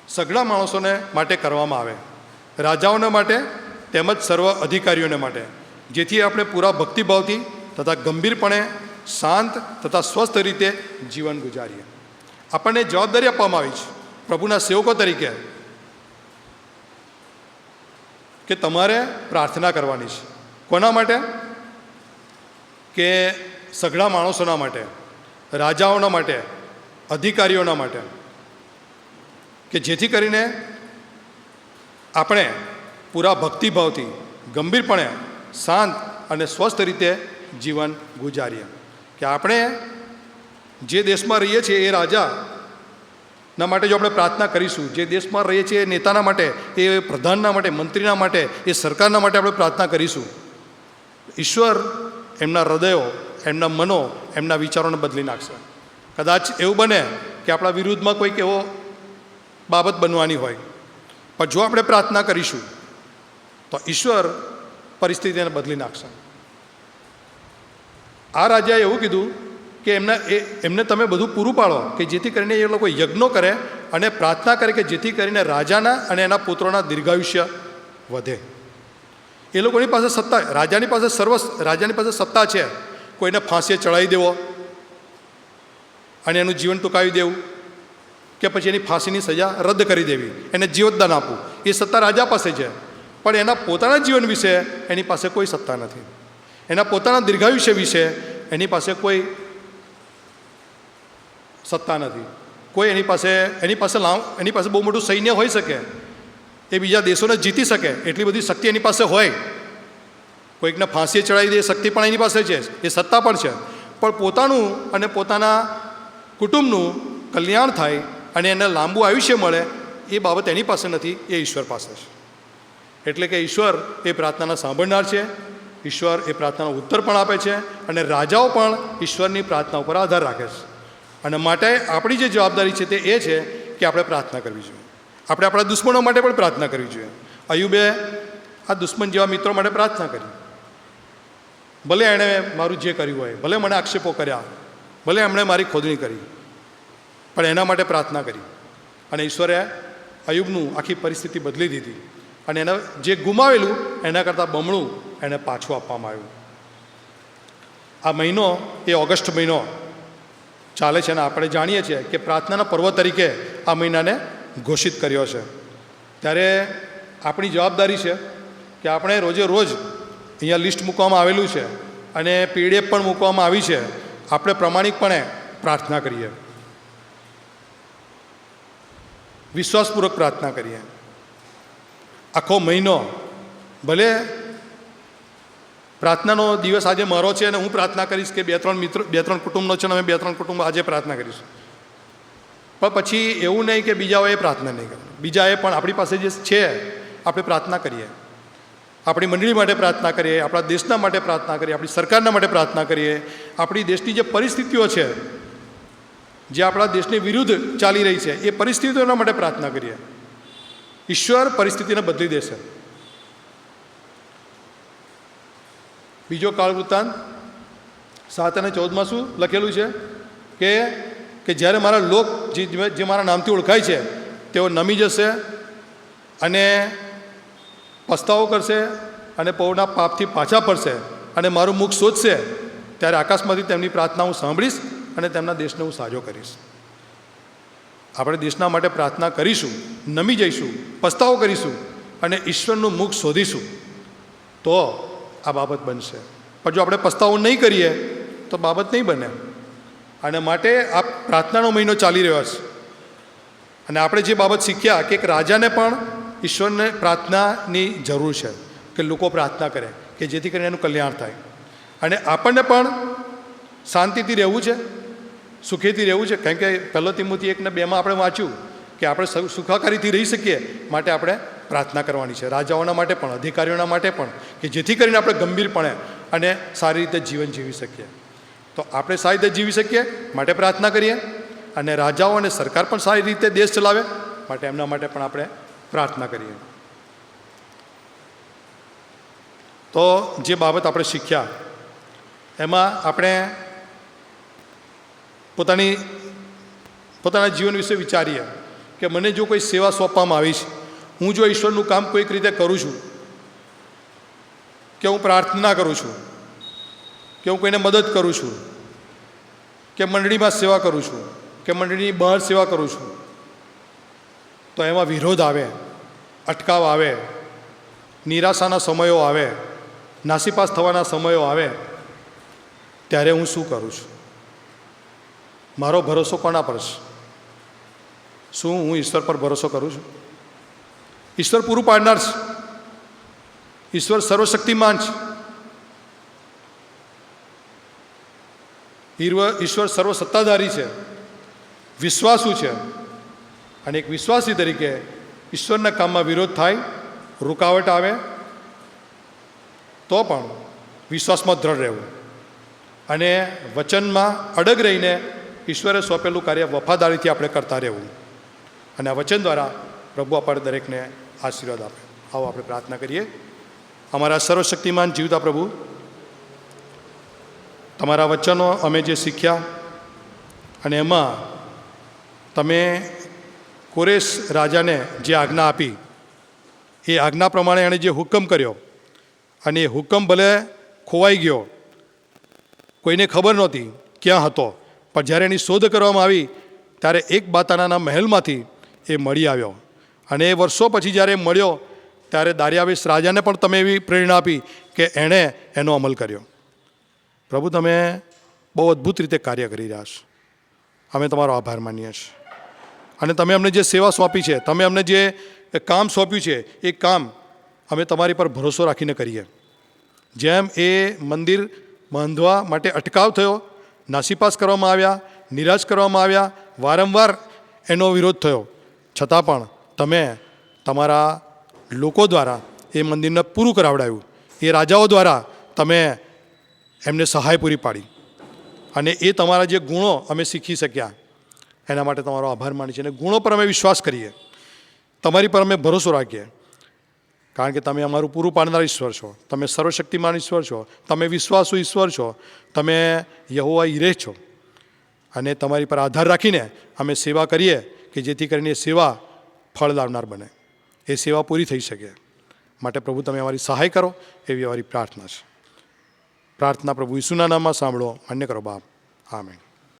સઘળા માણસોને માટે કરવામાં આવે, રાજાઓને માટે તેમજ સર્વ અધિકારીઓને માટે, જેથી આપણે પૂરા ભક્તિભાવથી તથા ગંભીરપણે શાંત તથા સ્વસ્થ રીતે જીવન ગુજારીએ. આપણને જવાબદારી આપવામાં આવી છે પ્રભુના સેવકો તરીકે કે તમારે પ્રાર્થના કરવાની છે. કોના માટે? કે સઘળા માણસોના માટે, રાજાઓના માટે, અધિકારીઓના માટે, કે જેથી કરીને આપણે પૂરા ભક્તિભાવથી ગંભીરપણે શાંત અને સ્વસ્થ રીતે જીવન ગુજારીએ. કે આપણે જે દેશમાં રહીએ છીએ એ રાજાના માટે જો આપણે પ્રાર્થના કરીશું, જે દેશમાં રહીએ છીએ એ નેતાના માટે, એ પ્રધાનના માટે, મંત્રીના માટે, એ સરકારના માટે આપણે પ્રાર્થના કરીશું, ઈશ્વર એમના હૃદયો, એમના મનો, એમના વિચારોને બદલી નાખશે. કદાચ એવું બને કે આપણા વિરુદ્ધમાં કોઈક એવો બાબત બનવાની હોય, પણ જો આપણે પ્રાર્થના કરીશું તો ઈશ્વર પરિસ્થિતિને બદલી નાખશે. આ રાજાએ એવું કીધું કે એમને તમે બધું પૂરું પાડો કે જેથી કરીને એ લોકો યજ્ઞો કરે અને પ્રાર્થના કરે કે જેથી કરીને રાજાના અને એના પુત્રોના દીર્ઘાયુષ્ય વધે. એ લોકોની પાસે સત્તા, રાજાની પાસે સત્તા છે. કોઈને ફાંસીએ ચડાવી દેવો અને એનું જીવન ટૂંકાવી દેવું, કે પછી એની ફાંસીની સજા રદ કરી દેવી, એને જીવતદાન આપવું, એ સત્તા રાજા પાસે છે. પણ એના પોતાના જીવન વિશે એની પાસે કોઈ સત્તા નથી. એના પોતાના દીર્ઘાયુષ્ય વિશે એની પાસે કોઈ સત્તા નથી. કોઈ એની પાસે બહુ મોટું સૈન્ય હોઈ શકે, એ બીજા દેશોને જીતી શકે એટલી બધી શક્તિ એની પાસે હોય. કોઈકને ફાંસીએ ચડાવી દે એ શક્તિ પણ એની પાસે છે, એ સત્તા પણ છે. પણ પોતાનું અને પોતાના કુટુંબનું કલ્યાણ થાય અને એને લાંબુ આયુષ્ય મળે એ બાબત એની પાસે નથી, એ ઈશ્વર પાસે છે. એટલે કે ઈશ્વર એ પ્રાર્થનાના સાંભળનાર છે. ઈશ્વર એ પ્રાર્થનાનો ઉત્તર પણ આપે છે અને રાજાઓ પણ ઈશ્વરની પ્રાર્થના ઉપર આધાર રાખે છે. અને માટે આપણી જે જવાબદારી છે તે એ છે કે આપણે પ્રાર્થના કરવી જોઈએ. આપણે આપણા દુશ્મનો માટે પણ પ્રાર્થના કરવી જોઈએ. અયુબે આ દુશ્મન જેવા મિત્રો માટે પ્રાર્થના કરી. ભલે એણે મારું જે કર્યું હોય, ભલે મને આક્ષેપો કર્યા, ભલે એમણે મારી ખોદણી કરી, પણ એના માટે પ્રાર્થના કરી અને ઈશ્વરે અયુબનું આખી પરિસ્થિતિ બદલી દીધી અને એને જે ગુમાવેલું એના કરતાં બમણું એને પાછું આપવામાં આવ્યું. આ મહિનો એ ઓગસ્ટ મહિનો ચાલે છે અને આપણે જાણીએ છીએ કે પ્રાર્થનાના પર્વ તરીકે આ મહિનાને ઘોષિત કર્યો છે. ત્યારે આપણી જવાબદારી છે કે આપણે રોજે રોજ અહીંયા લિસ્ટ મૂકવામાં આવેલું છે અને PDF પણ મૂકવામાં આવી છે. આપણે પ્રમાણિકપણે પ્રાર્થના કરીએ, વિશ્વાસપૂર્વક પ્રાર્થના કરીએ. આખો મહિનો ભલે પ્રાર્થનાનો દિવસ આજે મારો છે અને હું પ્રાર્થના કરીશ કે 2-3 કુટુંબનો છે અને અમે 2-3 કુટુંબ આજે પ્રાર્થના કરીશું, પણ પછી એવું નહીં કે બીજાઓએ પ્રાર્થના નહીં કરે. બીજાએ પણ આપણી પાસે જે છે આપણે પ્રાર્થના કરીએ, આપણી મંડળી માટે પ્રાર્થના કરીએ, આપણા દેશના માટે પ્રાર્થના કરીએ, આપણી સરકારના માટે પ્રાર્થના કરીએ. આપણી દેશની જે પરિસ્થિતિઓ છે, જે આપણા દેશની વિરુદ્ધ ચાલી રહી છે, એ પરિસ્થિતિઓના માટે પ્રાર્થના કરીએ. ઈશ્વર પરિસ્થિતિને બદલી દેશે. બીજો કાળ વૃત્તાંત 7 અને 14 શું લખેલું છે કે જ્યારે મારા લોક જે મારા નામથી ઓળખાય છે તેઓ નમી જશે અને પસ્તાવો કરશે અને પૌના પાપથી પાછા ફરશે અને મારું મુખ શોધશે, ત્યારે આકાશમાંથી તેમની પ્રાર્થના હું સાંભળીશ અને તેમના દેશને હું સાજો કરીશ. આપણે દેશના માટે પ્રાર્થના કરીશું, નમી જઈશું, પસ્તાવો કરીશું અને ઈશ્વરનું મુખ શોધીશું તો આ બાબત બનશે. પણ જો આપણે પસ્તાવો નહીં કરીએ તો બાબત નહીં બને. અને માટે આ પ્રાર્થનાનો મહિનો ચાલી રહ્યો છે અને આપણે જે બાબત શીખ્યા કે એક રાજાને પણ ઈશ્વરને પ્રાર્થનાની જરૂર છે, કે લોકો પ્રાર્થના કરે કે જેથી કરીને એનું કલ્યાણ થાય. અને આપણને પણ શાંતિથી રહેવું છે, સુખેથી રહેવું છે. કારણ કે 1 તિમોથી 1:2 આપણે વાંચ્યું કે આપણે સુખાકારીથી રહી શકીએ માટે આપણે પ્રાર્થના કરવાની છે. રાજાઓના માટે પણ, અધિકારીઓના માટે પણ, કે જેથી કરીને આપણે ગંભીરપણે અને સારી રીતે જીવન જીવી શકીએ. તો આપણે સારી રીતે જીવી શકીએ માટે પ્રાર્થના કરીએ અને રાજાઓ અને સરકાર પણ સારી રીતે દેશ ચલાવે માટે એમના માટે પણ આપણે પ્રાર્થના કરીએ. તો જે બાબત આપણે શીખ્યા એમાં આપણે પોતાના જીવન વિશે વિચારીએ કે મને જો કોઈ સેવા સોંપવામાં આવી છે, હું જો ઈશ્વરનું કામ કોઈક રીતે કરું છું, કે હું પ્રાર્થના કરું છું, કે હું કોઈને મદદ કરું છું, કે મંડળીમાં સેવા કરું છું, કે મંડળીની બહાર સેવા કરું છું, તો એમાં વિરોધ આવે, અટકાવ આવે, નિરાશાના સમયો આવે, નાસીપાસ થવાના સમયો આવે, ત્યારે હું શું કરું છું? મારો ભરોસો કોના પર છે? શું હું ઈશ્વર પર ભરોસો કરું છું? ઈશ્વર પૂરું પાડનાર છે, ઈશ્વર સર્વશક્તિમાન છે, ઈશ્વર સર્વસત્તાધારી છે, વિશ્વાસુ છે. અને એક વિશ્વાસી તરીકે ઈશ્વરના કામમાં વિરોધ થાય, રૂકાવટ આવે તો પણ વિશ્વાસમાં દ્રઢ રહેવું અને વચનમાં અડગ રહીને ઈશ્વરે સોંપેલું કાર્ય વફાદારીથી આપણે કરતા રહેવું. અને આ વચન દ્વારા પ્રભુ આપણે દરેકને આશીર્વાદ આપે. આવો આપણે પ્રાર્થના કરીએ. અમારા સર્વશક્તિમાન જીવતા પ્રભુ, તમારા વચનો અમે જે શીખ્યા અને એમાં તમે કોરેશ રાજાને જે આજ્ઞા આપી એ આજ્ઞા પ્રમાણે એણે જે હુકમ કર્યો અને એ હુકમ ભલે ખોવાઈ ગયો, કોઈને ખબર નહોતી ક્યાં હતો, પણ જ્યારે એની શોધ કરવામાં આવી ત્યારે એક બાતાનાના મહેલમાંથી એ મળી આવ્યો. અને એ વર્ષો પછી જ્યારે મળ્યો ત્યારે દારિયાવેશ રાજાને પણ તમે એવી પ્રેરણા આપી કે એણે એનો અમલ કર્યો. પ્રભુ, તમે બહુ અદ્ભુત રીતે કાર્ય કરી રહ્યા છો. અમે તમારો આભાર માનીએ છીએ. અને તમે અમને જે સેવા સોંપી છે, તમે અમને જે કામ સોંપ્યું છે, એ કામ અમે તમારી પર ભરોસો રાખીને કરીએ. જેમ એ મંદિર બાંધવા માટે અટકાવ થયો, નાસીપાસ કરવામાં આવ્યા, નિરાશ કરવામાં આવ્યા, વારંવાર એનો વિરોધ થયો, છતાં પણ તમે તમારા લોકો દ્વારા એ મંદિરને પૂરું કરાવડાવ્યું. એ રાજાઓ દ્વારા તમે એમને સહાય પૂરી પાડી અને એ તમારા જે ગુણો અમે શીખી શક્યા એના માટે તમારો આભાર માની છે. અને ગુણો પર અમે વિશ્વાસ કરીએ, તમારી પર અમે ભરોસો રાખીએ, કારણ કે તમે અમારું પૂરું પાડનાર ઈશ્વર છો. તમે સર્વશક્તિમાન ઈશ્વર છો. તમે વિશ્વાસુ ઈશ્વર છો. તમે યહોવા ઈરે છો. અને તમારી પર આધાર રાખીને અમે સેવા કરીએ કે જેથી કરીને એ સેવા ફળ લાવનાર બને, એ સેવા પૂરી થઈ શકે. માટે પ્રભુ, તમે અમારી સહાય કરો એવી અમારી પ્રાર્થના છે. પ્રાર્થના પ્રભુ ઈસુના નામમાં સાંભળો, માન્ય કરો બાપ. આમેન.